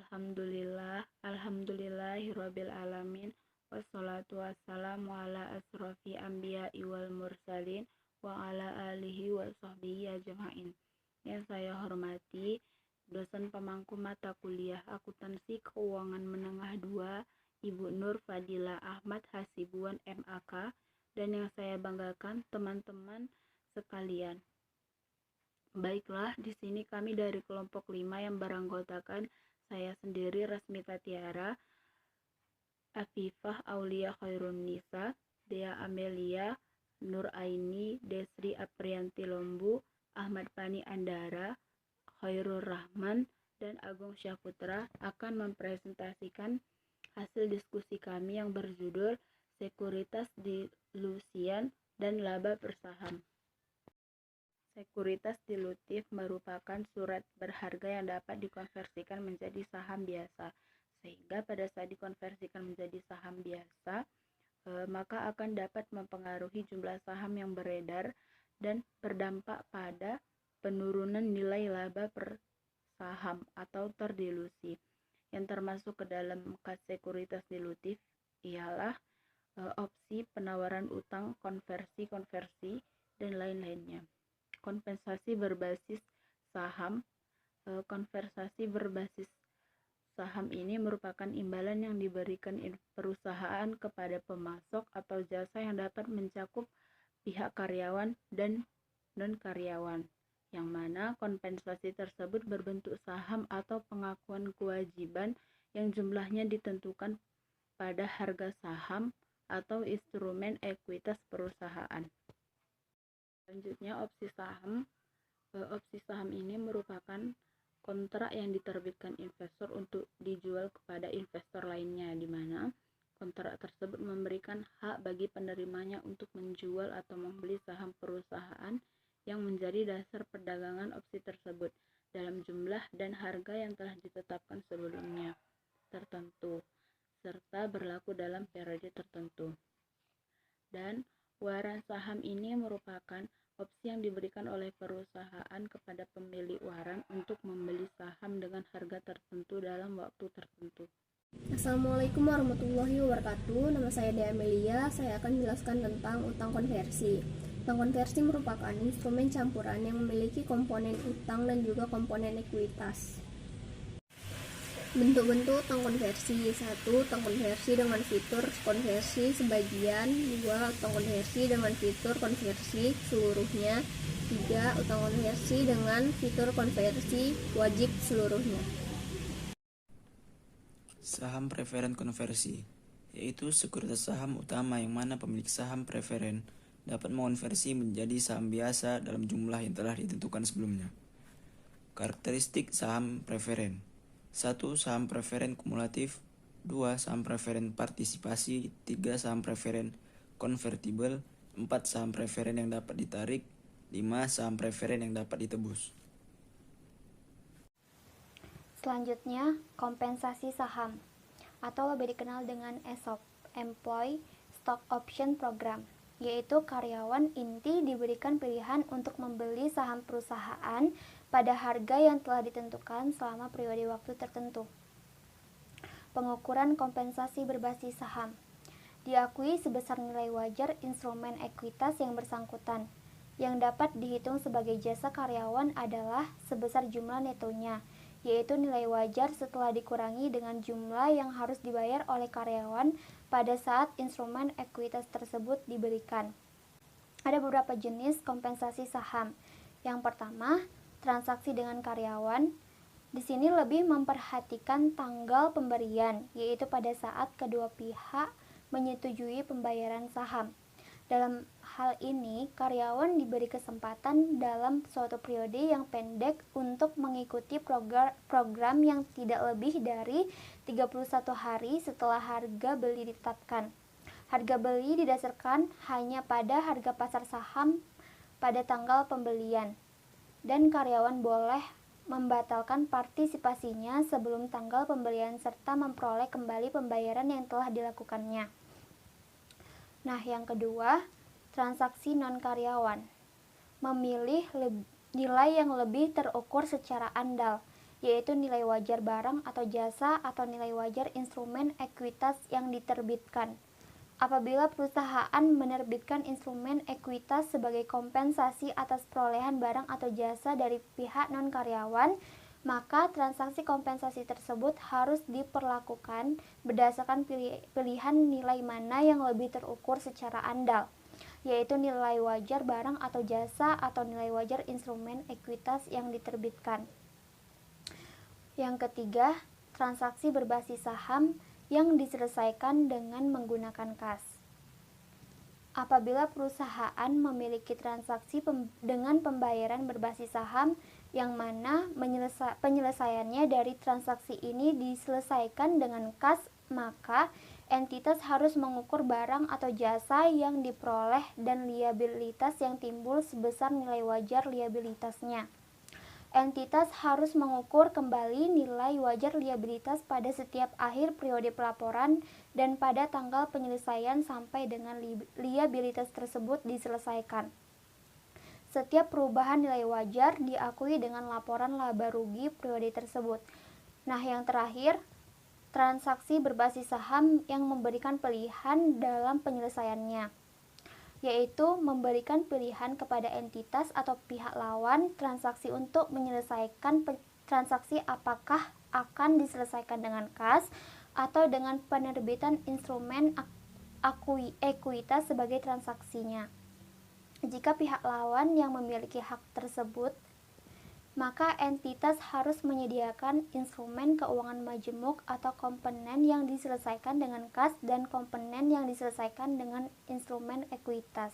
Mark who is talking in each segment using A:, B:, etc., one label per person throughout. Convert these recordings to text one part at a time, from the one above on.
A: Alhamdulillahirabbil alamin. Wassalatu wassalamu ala asrofi anbiya'i wal mursalin wa ala alihi wa sahbihi ajma'in. Yang saya hormati dosen pemangku mata kuliah Akuntansi Keuangan Menengah 2, Ibu Nur Fadila Ahmad Hasibuan MAK, dan yang saya banggakan teman-teman sekalian. Baiklah, di sini kami dari kelompok 5 yang beranggotakan saya sendiri Rasmita Tiara, Afifah Aulia Khairunisa, Dea Amelia, Nur Aini, Desri Aprianti Lombu, Ahmad Fani Andara, Khairul Rahman, dan Agung Syahputra akan mempresentasikan hasil diskusi kami yang berjudul Sekuritas Dilusian dan Laba Bersaham. Sekuritas dilutif merupakan surat berharga yang dapat dikonversikan menjadi saham biasa. Sehingga pada saat dikonversikan menjadi saham biasa, maka akan dapat mempengaruhi jumlah saham yang beredar dan berdampak pada penurunan nilai laba per saham atau terdilusi. Yang termasuk ke dalam sekuritas dilutif ialah opsi penawaran utang, konversi, dan lain-lainnya. Konversasi berbasis saham. Konversasi berbasis saham ini merupakan imbalan yang diberikan perusahaan kepada pemasok atau jasa yang dapat mencakup pihak karyawan dan non-karyawan, yang mana kompensasi tersebut berbentuk saham atau pengakuan kewajiban yang jumlahnya ditentukan pada harga saham atau instrumen ekuitas perusahaan. Selanjutnya, opsi saham. Opsi saham ini merupakan kontrak yang diterbitkan investor untuk dijual kepada investor lainnya, di mana kontrak tersebut memberikan hak bagi penerimanya untuk menjual atau membeli saham perusahaan yang menjadi dasar perdagangan opsi tersebut dalam jumlah dan harga yang telah ditetapkan sebelumnya tertentu, serta berlaku dalam periode tertentu. Dan waran saham ini merupakan opsi yang diberikan oleh perusahaan kepada pemilik waran untuk membeli saham dengan harga tertentu dalam waktu tertentu.
B: Assalamualaikum warahmatullahi wabarakatuh. Nama saya Dea Amelia. Saya akan menjelaskan tentang utang konversi. Utang konversi merupakan instrumen campuran yang memiliki komponen utang dan juga komponen ekuitas. Bentuk-bentuk utang konversi: 1. Utang konversi dengan fitur konversi sebagian. 2. Utang konversi dengan fitur konversi seluruhnya. 3. Utang konversi dengan fitur konversi wajib seluruhnya.
C: Saham preferen konversi, yaitu sekuritas saham utama yang mana pemilik saham preferen dapat mengonversi menjadi saham biasa dalam jumlah yang telah ditentukan sebelumnya. Karakteristik saham preferen: 1. Saham preferen kumulatif. 2. Saham preferen partisipasi. 3. Saham preferen konvertibel. 4. Saham preferen yang dapat ditarik. 5. Saham preferen yang dapat ditebus.
D: Selanjutnya, kompensasi saham, atau lebih dikenal dengan ESOP, Employee Stock Option Program, yaitu karyawan inti diberikan pilihan untuk membeli saham perusahaan pada harga yang telah ditentukan selama periode waktu tertentu. Pengukuran kompensasi berbasis saham diakui sebesar nilai wajar instrumen ekuitas yang bersangkutan. Yang dapat dihitung sebagai jasa karyawan adalah sebesar jumlah netonya, yaitu nilai wajar setelah dikurangi dengan jumlah yang harus dibayar oleh karyawan pada saat instrumen ekuitas tersebut diberikan. Ada beberapa jenis kompensasi saham. Yang pertama, transaksi dengan karyawan. Di sini lebih memperhatikan tanggal pemberian, yaitu pada saat kedua pihak menyetujui pembayaran saham. Dalam hal ini, karyawan diberi kesempatan dalam suatu periode yang pendek untuk mengikuti program yang tidak lebih dari 31 hari setelah harga beli ditetapkan. Harga beli didasarkan hanya pada harga pasar saham pada tanggal pembelian, dan karyawan boleh membatalkan partisipasinya sebelum tanggal pembelian serta memperoleh kembali pembayaran yang telah dilakukannya. Nah, yang kedua, transaksi non-karyawan. Memilih nilai yang lebih terukur secara andal, yaitu nilai wajar barang atau jasa atau nilai wajar instrumen ekuitas yang diterbitkan. Apabila perusahaan menerbitkan instrumen ekuitas sebagai kompensasi atas perolehan barang atau jasa dari pihak non-karyawan, maka transaksi kompensasi tersebut harus diperlakukan berdasarkan pilihan nilai mana yang lebih terukur secara andal, yaitu nilai wajar barang atau jasa atau nilai wajar instrumen ekuitas yang diterbitkan. Yang ketiga, transaksi berbasis saham yang diselesaikan dengan menggunakan kas. Apabila perusahaan memiliki transaksi dengan pembayaran berbasis saham yang mana penyelesaiannya dari transaksi ini diselesaikan dengan kas, maka entitas harus mengukur barang atau jasa yang diperoleh dan liabilitas yang timbul sebesar nilai wajar liabilitasnya. Entitas harus mengukur kembali nilai wajar liabilitas pada setiap akhir periode pelaporan dan pada tanggal penyelesaian sampai dengan liabilitas tersebut diselesaikan. Setiap perubahan nilai wajar diakui dengan laporan laba rugi periode tersebut. Nah, yang terakhir, transaksi berbasis saham yang memberikan pilihan dalam penyelesaiannya, yaitu memberikan pilihan kepada entitas atau pihak lawan transaksi untuk menyelesaikan transaksi apakah akan diselesaikan dengan kas atau dengan penerbitan instrumen ekuitas sebagai transaksinya. Jika pihak lawan yang memiliki hak tersebut, maka entitas harus menyediakan instrumen keuangan majemuk atau komponen yang diselesaikan dengan kas dan komponen yang diselesaikan dengan instrumen ekuitas.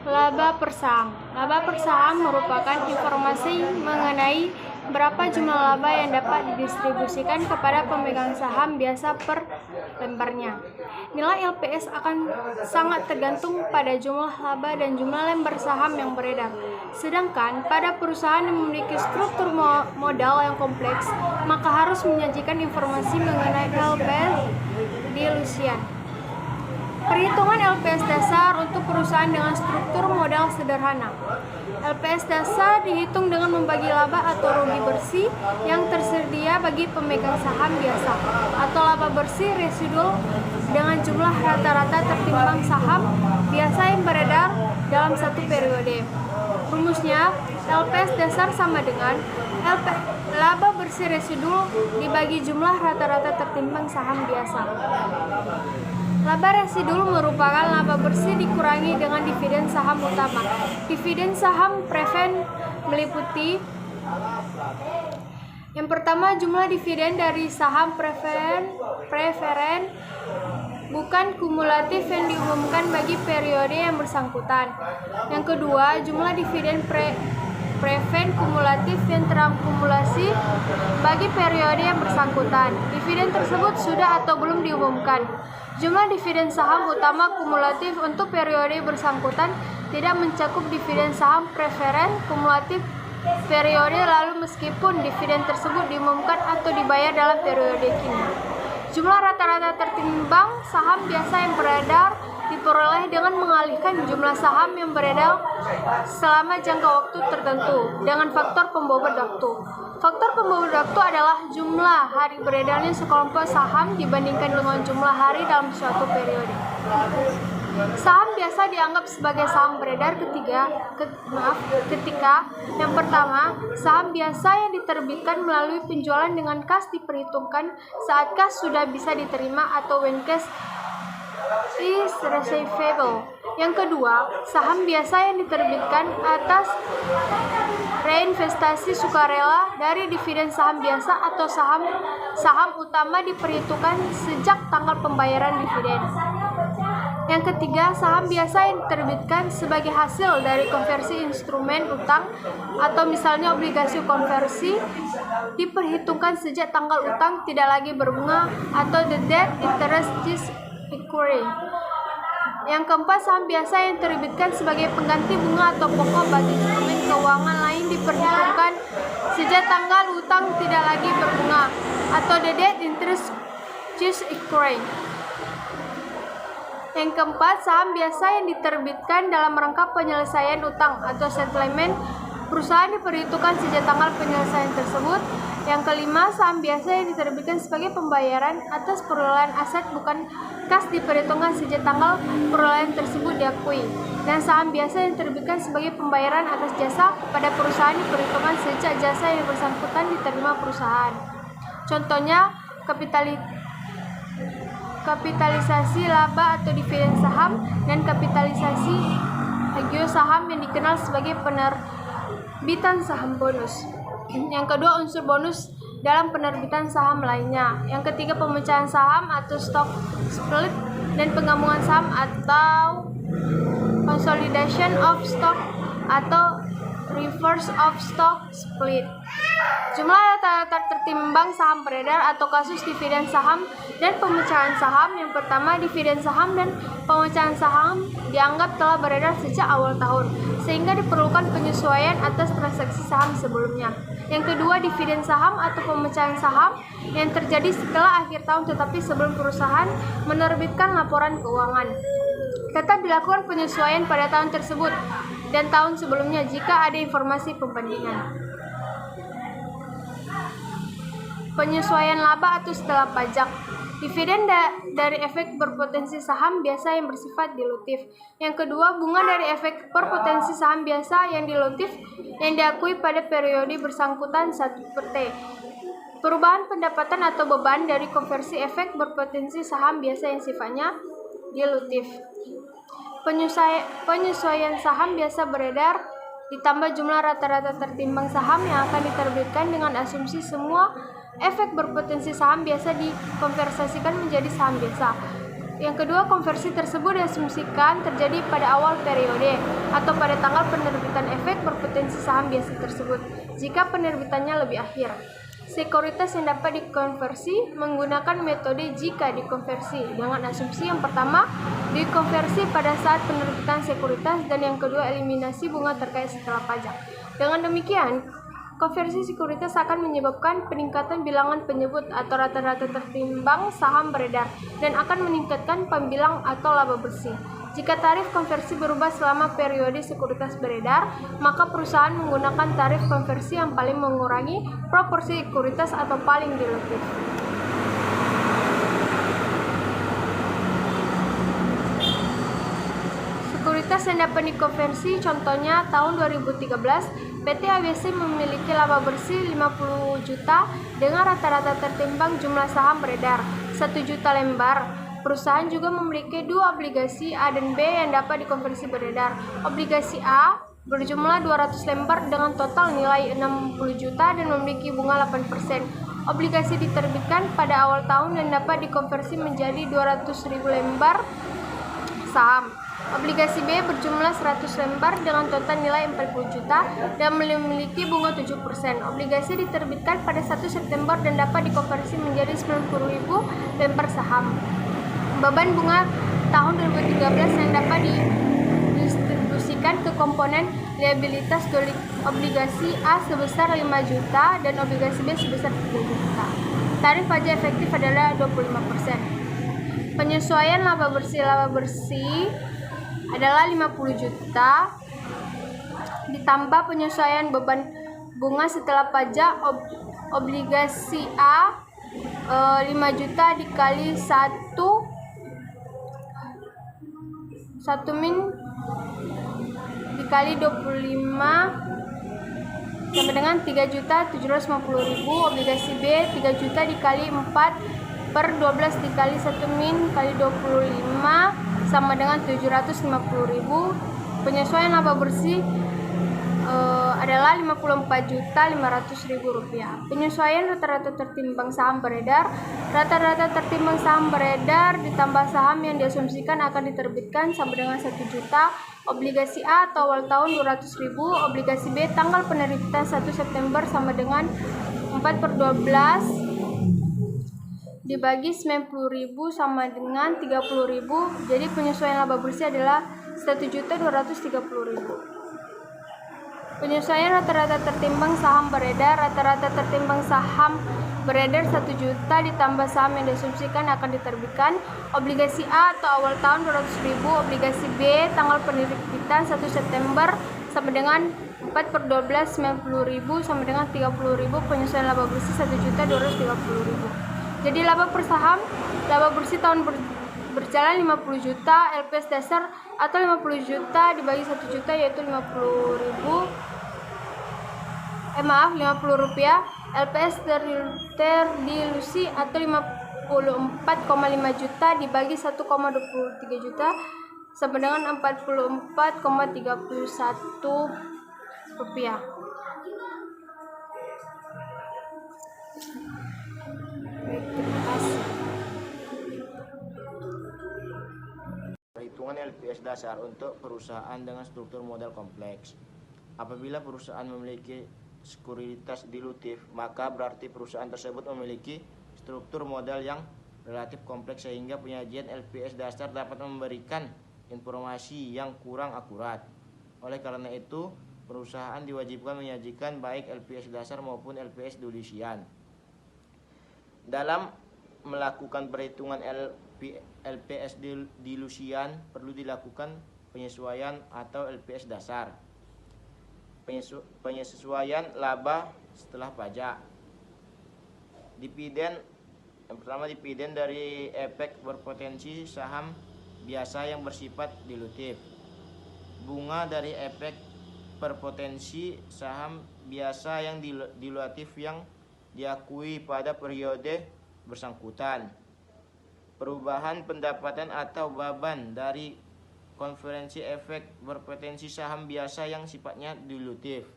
E: Laba per saham. Laba per saham merupakan informasi mengenai berapa jumlah laba yang dapat didistribusikan kepada pemegang saham biasa per lembarnya. Nilai LPS akan sangat tergantung pada jumlah laba dan jumlah lembar saham yang beredar. Sedangkan pada perusahaan yang memiliki struktur modal yang kompleks, maka harus menyajikan informasi mengenai LPS di Lucian. Perhitungan LPS dasar untuk perusahaan dengan struktur modal sederhana. LPS dasar dihitung dengan membagi laba atau rugi bersih yang tersedia bagi pemegang saham biasa atau laba bersih residual dengan jumlah rata-rata tertimbang saham biasa yang beredar dalam satu periode. Rumusnya, LPS dasar sama dengan laba bersih residual dibagi jumlah rata-rata tertimbang saham biasa. Laba residual merupakan laba bersih dikurangi dengan dividen saham utama. Dividen saham preferen meliputi yang pertama, jumlah dividen dari saham preferen bukan kumulatif yang diumumkan bagi periode yang bersangkutan. Yang kedua, jumlah dividen preferen kumulatif yang terakumulasi bagi periode yang bersangkutan. Dividen tersebut sudah atau belum diumumkan. Jumlah dividen saham utama kumulatif untuk periode bersangkutan tidak mencakup dividen saham preferen kumulatif periode lalu meskipun dividen tersebut diumumkan atau dibayar dalam periode kini. Jumlah rata-rata tertimbang saham biasa yang beredar diperoleh dengan mengalihkan jumlah saham yang beredar selama jangka waktu tertentu dengan faktor pembobot waktu. Faktor pembobot waktu adalah jumlah hari beredarnya sekelompok saham dibandingkan dengan jumlah hari dalam suatu periode. Saham biasa dianggap sebagai saham beredar ketika yang pertama, saham biasa yang diterbitkan melalui penjualan dengan kas diperhitungkan saat kas sudah bisa diterima atau when cash is receivable. Yang kedua, saham biasa yang diterbitkan atas reinvestasi sukarela dari dividen saham biasa atau saham utama diperhitungkan sejak tanggal pembayaran dividen. Yang ketiga, saham biasa yang diterbitkan sebagai hasil dari konversi instrumen utang atau misalnya obligasi konversi diperhitungkan sejak tanggal utang tidak lagi berbunga atau the debt interest is accruing. Yang keempat, saham biasa yang diterbitkan sebagai pengganti bunga atau pokok bagi instrumen keuangan lain diperhitungkan sejak tanggal utang tidak lagi berbunga atau the debt interest is accruing. Yang keempat, saham biasa yang diterbitkan dalam rangka penyelesaian utang atau settlement Perusahaan diperhitungkan sejak tanggal penyelesaian tersebut. Yang kelima, saham biasa yang diterbitkan sebagai pembayaran atas perolehan aset bukan kas diperhitungkan sejak tanggal perolehan tersebut diakui. Dan saham biasa yang diterbitkan sebagai pembayaran atas jasa kepada perusahaan diperhitungkan sejak jasa yang bersangkutan diterima perusahaan. Contohnya, kapitalisasi laba atau dividen saham dan kapitalisasi agio saham yang dikenal sebagai penerbitan saham bonus. Yang kedua, unsur bonus dalam penerbitan saham lainnya. Yang ketiga, pemecahan saham atau stock split dan penggabungan saham atau consolidation of stock atau reverse of stock split. Jumlah rata-rata tertimbang saham beredar atau kasus dividen saham dan pemecahan saham. Yang pertama, dividen saham dan pemecahan saham dianggap telah beredar sejak awal tahun, sehingga diperlukan penyesuaian atas transaksi saham sebelumnya. Yang kedua, dividen saham atau pemecahan saham yang terjadi setelah akhir tahun tetapi sebelum perusahaan menerbitkan laporan keuangan. Tetap dilakukan penyesuaian pada tahun tersebut dan tahun sebelumnya jika ada informasi pembandingan. Penyesuaian laba atau setelah pajak. Dividen dari efek berpotensi saham biasa yang bersifat dilutif. Yang kedua, bunga dari efek berpotensi saham biasa yang dilutif yang diakui pada periode bersangkutan 1/T. Perubahan pendapatan atau beban dari konversi efek berpotensi saham biasa yang sifatnya dilutif. Penyesuaian saham biasa beredar ditambah jumlah rata-rata tertimbang saham yang akan diterbitkan dengan asumsi semua efek berpotensi saham biasa dikonversikan menjadi saham biasa. Yang kedua, konversi tersebut diasumsikan terjadi pada awal periode atau pada tanggal penerbitan efek berpotensi saham biasa tersebut, jika penerbitannya lebih akhir. Sekuritas yang dapat dikonversi menggunakan metode jika dikonversi dengan asumsi yang pertama, dikonversi pada saat penerbitan sekuritas, dan yang kedua, eliminasi bunga terkait setelah pajak. Dengan demikian, konversi sekuritas akan menyebabkan peningkatan bilangan penyebut atau rata-rata tertimbang saham beredar dan akan meningkatkan pembilang atau laba bersih. Jika tarif konversi berubah selama periode sekuritas beredar, maka perusahaan menggunakan tarif konversi yang paling mengurangi proporsi sekuritas atau paling dilutif. Sekuritas yang dapat dikonversi, contohnya tahun 2013, PT ABC memiliki laba bersih 50 juta dengan rata-rata tertimbang jumlah saham beredar 1 juta lembar. Perusahaan juga memiliki dua obligasi A dan B yang dapat dikonversi beredar. Obligasi A berjumlah 200 lembar dengan total nilai 60 juta dan memiliki bunga 8%. Obligasi diterbitkan pada awal tahun dan dapat dikonversi menjadi 200.000 lembar saham. Obligasi B berjumlah 100 lembar dengan total nilai 40 juta dan memiliki bunga 7%. Obligasi diterbitkan pada 1 September dan dapat dikonversi menjadi 90.000 lembar saham. Beban bunga tahun 2013 yang dapat didistribusikan ke komponen liabilitas obligasi A sebesar 5 juta dan obligasi B sebesar 3 juta. Tarif pajak efektif adalah 25%. Penyesuaian laba bersih adalah 50 juta ditambah penyesuaian beban bunga setelah pajak obligasi A 5 juta dikali 1 min dikali 25 sama dengan 3.750.000. Obligasi B 3 juta dikali 4 per 12 dikali 1 min kali 25 sama dengan 750.000. Penyesuaian laba bersih adalah 54.500.000 rupiah. Penyesuaian rata-rata tertimbang saham beredar. Rata-rata tertimbang saham beredar ditambah saham yang diasumsikan akan diterbitkan sama dengan 1 juta. Obligasi A atau awal tahun 200.000. Obligasi B tanggal penerbitan 1 September sama dengan 4 per 12 dibagi 90.000 sama dengan 30.000. Jadi penyesuaian laba bersih adalah 1.230.000. Penyesuaian rata-rata tertimbang saham beredar. Rata-rata tertimbang saham beredar 1 juta ditambah saham yang diasumsikan akan diterbitkan. Obligasi A atau awal tahun 200.000. Obligasi B tanggal penerbitan 1 September sama dengan 4 4/12 90.000 sama dengan 30.000. Penyesuaian laba bersih 1.230.000. Jadi laba per saham, laba bersih tahun berjalan 50 juta, LPS dasar atau 50 juta dibagi 1 juta yaitu 50 rupiah. LPS terdilusi atau 54,5 juta dibagi 1,23 juta sama dengan 44,31 rupiah. Terima kasih.
F: Perhitungan LPS dasar untuk perusahaan dengan struktur modal kompleks. Apabila perusahaan memiliki sekuritas dilutif, maka berarti perusahaan tersebut memiliki struktur modal yang relatif kompleks sehingga penyajian LPS dasar dapat memberikan informasi yang kurang akurat. Oleh karena itu, perusahaan diwajibkan menyajikan baik LPS dasar maupun LPS dilusian. Dalam melakukan perhitungan LPS dilusian perlu dilakukan penyesuaian atau LPS dasar. Penyesuaian laba setelah pajak. Dividen. Yang pertama, dividen dari efek berpotensi saham biasa yang bersifat dilutif. Bunga dari efek berpotensi saham biasa yang dilutif yang diakui pada periode bersangkutan. Perubahan pendapatan atau beban dari konferensi efek berpotensi saham biasa yang sifatnya dilutif.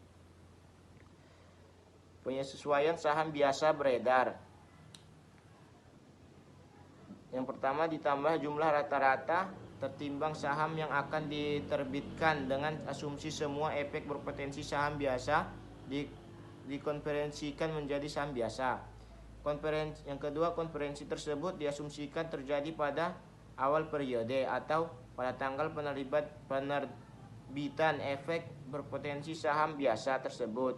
F: Penyesuaian saham biasa beredar. Yang pertama, ditambah jumlah rata-rata tertimbang saham yang akan diterbitkan dengan asumsi semua efek berpotensi saham biasa dikonferensikan menjadi saham biasa. Yang kedua, konferensi tersebut diasumsikan terjadi pada awal periode atau pada tanggal penerbitan efek berpotensi saham biasa tersebut.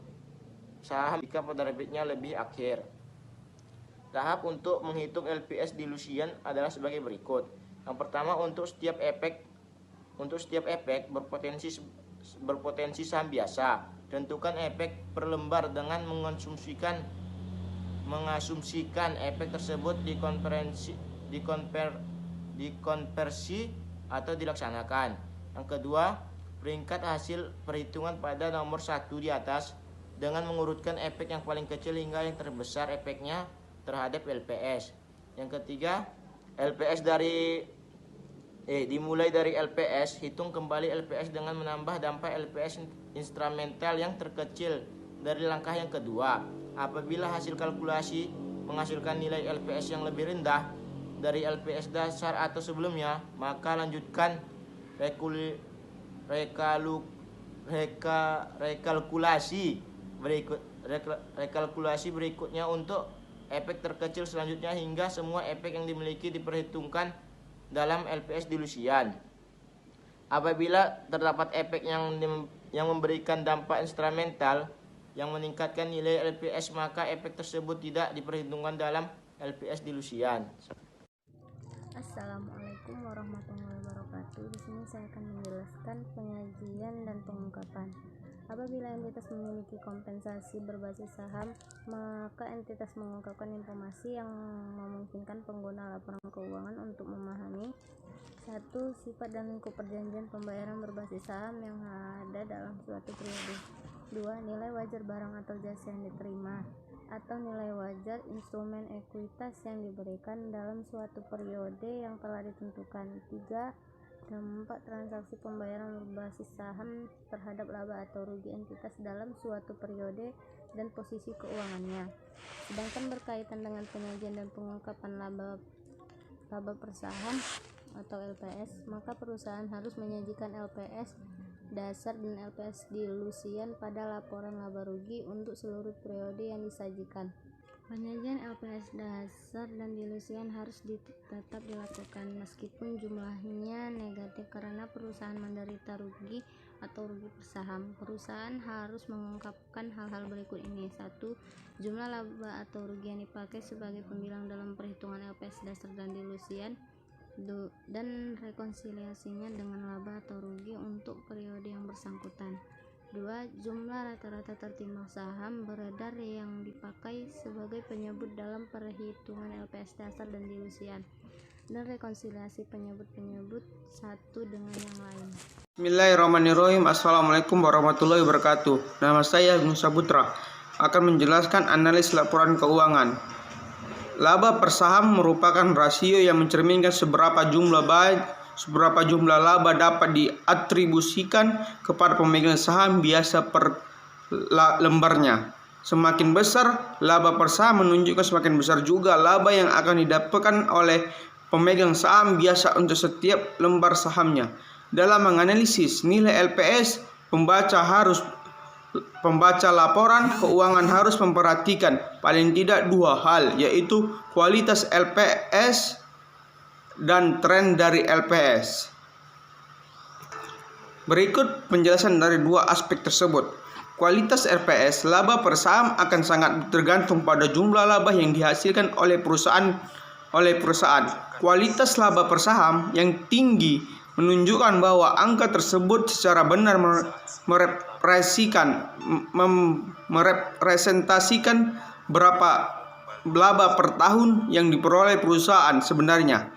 F: Saham jika penerbitnya lebih akhir. Tahap untuk menghitung LPS dilusian adalah sebagai berikut. Yang pertama, untuk setiap efek berpotensi saham biasa, tentukan efek per lembar dengan mengasumsikan efek tersebut dikonversi atau dilaksanakan. Yang kedua, peringkat hasil perhitungan pada nomor 1 di atas dengan mengurutkan efek yang paling kecil hingga yang terbesar efeknya terhadap LPS. Yang ketiga, dimulai dari LPS, hitung kembali LPS dengan menambah dampak LPS instrumental yang terkecil dari langkah yang kedua. Apabila hasil kalkulasi menghasilkan nilai LPS yang lebih rendah dari LPS dasar atau sebelumnya, maka lanjutkan rekalkulasi berikutnya untuk efek terkecil selanjutnya hingga semua efek yang dimiliki diperhitungkan dalam LPS dilusian. Apabila terdapat efek yang memberikan dampak instrumental yang meningkatkan nilai LPS, maka efek tersebut tidak diperhitungkan dalam LPS dilusian.
G: Assalamualaikum warahmatullahi wabarakatuh. Di sini saya akan menjelaskan penyajian dan pengungkapan. Apabila entitas memiliki kompensasi berbasis saham, maka entitas mengungkapkan informasi yang memungkinkan pengguna laporan keuangan untuk memahami 1. Sifat dan lingkup perjanjian pembayaran berbasis saham yang ada dalam suatu periode. 2. Nilai wajar barang atau jasa yang diterima atau nilai wajar instrumen ekuitas yang diberikan dalam suatu periode yang telah ditentukan. 3. Dampak transaksi pembayaran berbasis saham terhadap laba atau rugi entitas dalam suatu periode dan posisi keuangannya. Sedangkan berkaitan dengan penyajian dan pengungkapan laba per saham atau LPS, maka perusahaan harus menyajikan LPS dasar dan LPS dilusian pada laporan laba rugi untuk seluruh periode yang disajikan. Penyajian LPS dasar dan dilusian harus tetap dilakukan meskipun jumlahnya negatif karena perusahaan menderita rugi atau rugi per saham. Perusahaan harus mengungkapkan hal-hal berikut ini. 1. Jumlah laba atau rugi yang dipakai sebagai pembilang dalam perhitungan LPS dasar dan dilusian dan rekonsiliasinya dengan laba atau rugi untuk periode yang bersangkutan. 2. Jumlah rata-rata tertimbang saham beredar yang dipakai sebagai penyebut dalam perhitungan LPS dasar dan dilusian, dan rekonsiliasi penyebut-penyebut satu dengan yang lain.
H: Bismillahirrahmanirrahim. Assalamualaikum warahmatullahi wabarakatuh. Nama saya Nusa Putra akan menjelaskan analis laporan keuangan. Laba per saham merupakan rasio yang mencerminkan seberapa jumlah laba dapat diatribusikan kepada pemegang saham biasa per lembarnya. Semakin besar laba per saham menunjukkan semakin besar juga laba yang akan didapatkan oleh pemegang saham biasa untuk setiap lembar sahamnya. Dalam menganalisis nilai LPS, pembaca laporan keuangan harus memperhatikan paling tidak dua hal, yaitu kualitas LPS dan tren dari LPS. Berikut penjelasan dari dua aspek tersebut. Kualitas LPS, laba per saham akan sangat tergantung pada jumlah laba yang dihasilkan oleh perusahaan. Kualitas laba per saham yang tinggi menunjukkan bahwa angka tersebut secara benar merepresentasikan berapa laba per tahun yang diperoleh perusahaan sebenarnya.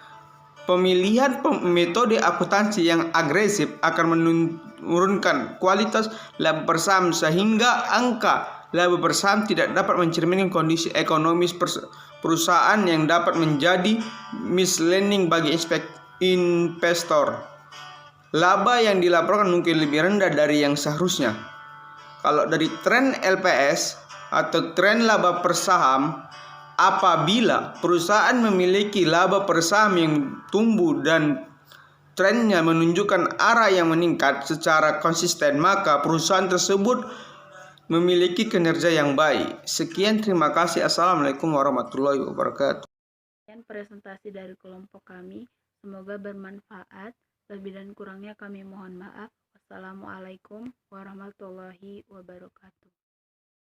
H: Pemilihan metode akuntansi yang agresif akan menurunkan kualitas laba per saham sehingga angka laba per saham tidak dapat mencerminkan kondisi ekonomis perusahaan yang dapat menjadi misleading bagi investor. Laba yang dilaporkan mungkin lebih rendah dari yang seharusnya. Kalau dari tren LPS atau tren laba per saham, apabila perusahaan memiliki laba per saham yang tumbuh dan trennya menunjukkan arah yang meningkat secara konsisten, maka perusahaan tersebut memiliki kinerja yang baik. Sekian, terima kasih. Assalamualaikum warahmatullahi wabarakatuh.
A: Sekian presentasi dari kelompok kami. Semoga bermanfaat. Lebih dan kurangnya kami mohon maaf. Wassalamualaikum warahmatullahi wabarakatuh.